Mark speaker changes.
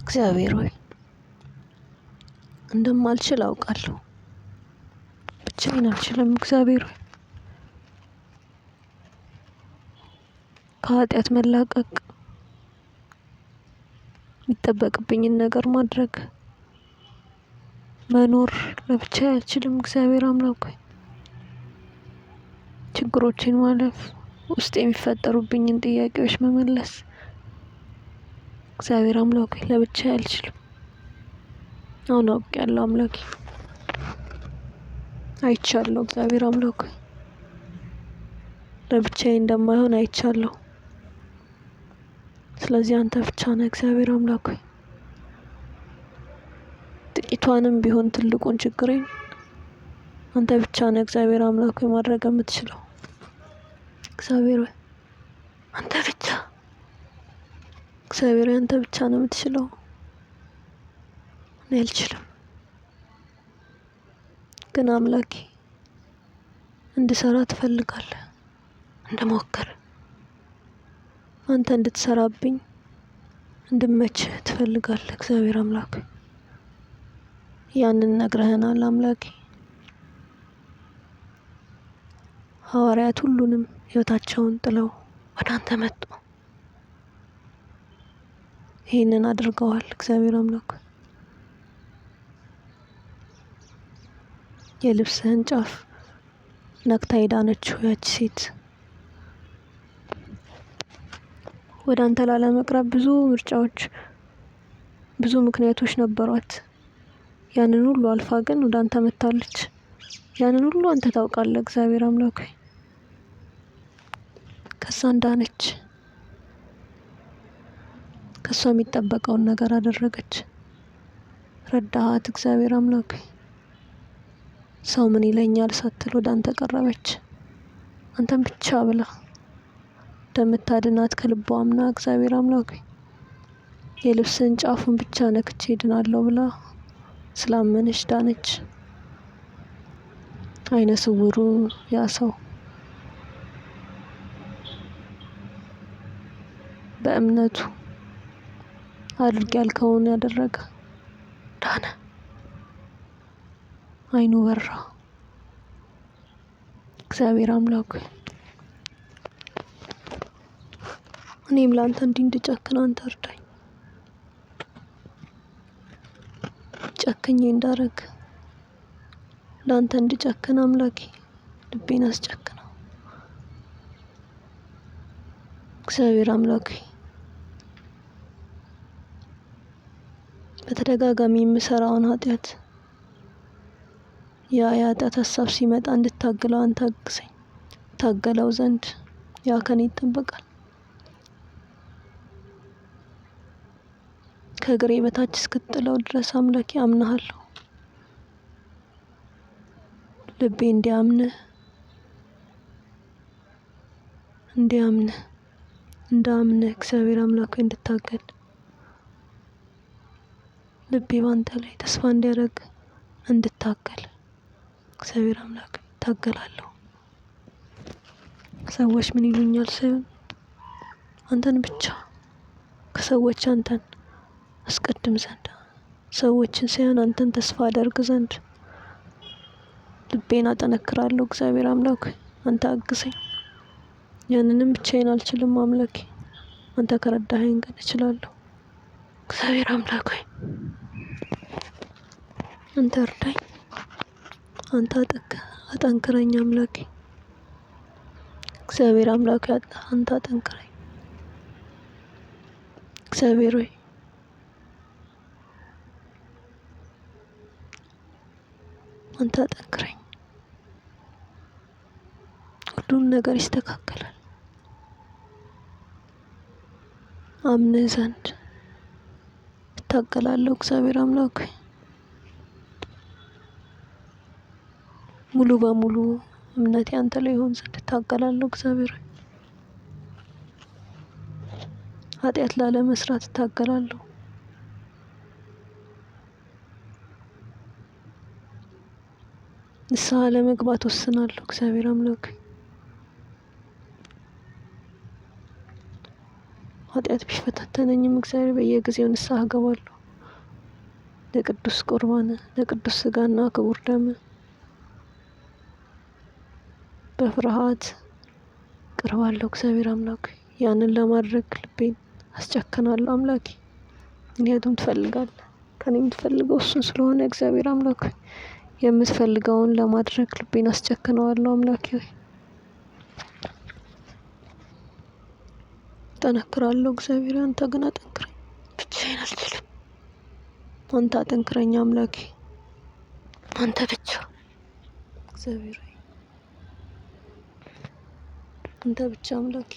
Speaker 1: እግዚአብሔር ሆይ እንደማልችል አውቃለሁ። ብቻዬን አልችልም። እግዚአብሔር ሆይ ከኃጢአት መላቀቅ፣ የሚጠበቅብኝን ነገር ማድረግ፣ መኖር ለብቻዬ አልችልም። እግዚአብሔር አምላክ ሆይ ችግሮችን ማለፍ፣ ውስጥ የሚፈጠሩብኝን ጥያቄዎች መመለስ፣ እግዚአብሔር አምላክ ሆይ ለብቻዬ አልችልም። አሁን አውቄያለሁ አምላኬ፣ አይቻለሁ። እግዚአብሔር አምላክ ሆይ ለብቻዬ እንደማይሆን አይቻለሁ። ስለዚህ አንተ ብቻ ነህ እግዚአብሔር አምላክ ሆይ። ጥቂቷንም ቢሆን ትልቁን ችግሬን አንተ ብቻ ነህ እግዚአብሔር አምላክ ሆይ ማድረግ የምትችለው። እግዚአብሔር ሆይ አንተ ብቻ፣ እግዚአብሔር ሆይ አንተ ብቻ ነው የምትችለው። እኔ አልችልም። ግን አምላኬ እንድሰራ ትፈልጋለህ፣ እንድሞክር፣ አንተ እንድትሰራብኝ እንድመችህ ትፈልጋለህ። እግዚአብሔር አምላክ ያንን ነግረህናል አምላኬ። ሐዋርያት ሁሉንም ሕይወታቸውን ጥለው ወደ አንተ መጡ። ይህንን አድርገዋል። እግዚአብሔር አምላክ የልብስህን ጫፍ ነክታ የዳነችው ያቺ ሴት ወደ አንተ ላለመቅረብ ብዙ ምርጫዎች፣ ብዙ ምክንያቶች ነበሯት። ያንን ሁሉ አልፋ ግን ወደ አንተ መጥታለች። ያንን ሁሉ አንተ ታውቃለህ እግዚአብሔር አምላክ ሆይ። ከሷ እንዳነች፣ ከሷ የሚጠበቀውን ነገር አደረገች። ረዳሃት እግዚአብሔር አምላክ ሆይ። ሰው ምን ይለኛል ሳትል ወደ አንተ ቀረበች። አንተን ብቻ ብላ እንደምታድናት ከልቧ አምና እግዚአብሔር አምላክ ሆይ የልብስን ጫፉን ብቻ ነክቼ ድናለሁ ብላ ስላመነች ዳነች። አይነ ስውሩ ያ ሰው በእምነቱ አድርግ ያልከውን ያደረገ ዳነ። አይኑ በራ። እግዚአብሔር አምላክ ሆይ እኔም ለአንተ እንዲህ እንድጨክን አንተ እርዳኝ። ጨክኜ እንዳረግ ለአንተ እንድጨክን አምላኬ ልቤን አስጨክነው። እግዚአብሔር አምላክ ሆይ በተደጋጋሚ የምሰራውን ኃጢአት የኃጢአት ሀሳብ ሲመጣ እንድታገለው አንተ አግዘኝ። ታገለው ዘንድ ያ ከኔ ይጠበቃል። ከእግሬ በታች እስክጥለው ድረስ አምላኬ አምናሃለሁ። ልቤ እንዲያምንህ እንዳምንህ እግዚአብሔር አምላክ ሆይ እንድታገል ልቤ ባንተ ላይ ተስፋ እንዲያደርግ እንድታገል እግዚአብሔር አምላክ ታገላለሁ። ሰዎች ምን ይሉኛል ሳይሆን አንተን ብቻ፣ ከሰዎች አንተን አስቀድም ዘንድ፣ ሰዎችን ሳይሆን አንተን ተስፋ አደርግ ዘንድ ልቤን አጠነክራለሁ። እግዚአብሔር አምላክ አንተ አግዘኝ። ያንንም ብቻዬን አልችልም አምላኬ፣ አንተ ከረዳኸኝ ግን እችላለሁ። እግዚአብሔር አምላክ ሆይ አንተ እርዳኝ፣ አንተ አጠንክረኝ አምላኬ። እግዚአብሔር አምላክ አንተ አጠንክረኝ። እግዚአብሔር ሆይ አንተ አጠንክረኝ። ሁሉም ነገር ይስተካከላል። አምንህ ዘንድ እታገላለሁ። እግዚአብሔር አምላክ ሆይ ሙሉ በሙሉ እምነቴ አንተ ላይ ይሆን ዘንድ እታገላለሁ። እግዚአብሔር ሆይ ኃጢአት ላለመስራት እታገላለሁ። ንስሐ ለመግባት ወስናለሁ። እግዚአብሔር አምላክ ኃጢአት ቢፈታተነኝም እግዚአብሔር በየጊዜው ንስሐ እገባለሁ። ለቅዱስ ቁርባን ለቅዱስ ስጋና ክቡር ደም በፍርሃት ቀርባለሁ። እግዚአብሔር አምላክ ያንን ለማድረግ ልቤን አስጨክናለሁ አምላኬ። ምክንያቱም ትፈልጋለህ፣ ከኔ የምትፈልገው እሱን ስለሆነ እግዚአብሔር አምላክ የምትፈልገውን ለማድረግ ልቤን አስጨክነዋለሁ አምላኬ ሆይ። እጠነክራለሁ እግዚአብሔር፣ አንተ ግን አጠንክረኝ። ብቻዬን አልችልም። አንተ አጠንክረኝ አምላኬ፣ አንተ ብቻ እግዚአብሔር ሆይ፣ አንተ ብቻ አምላኬ።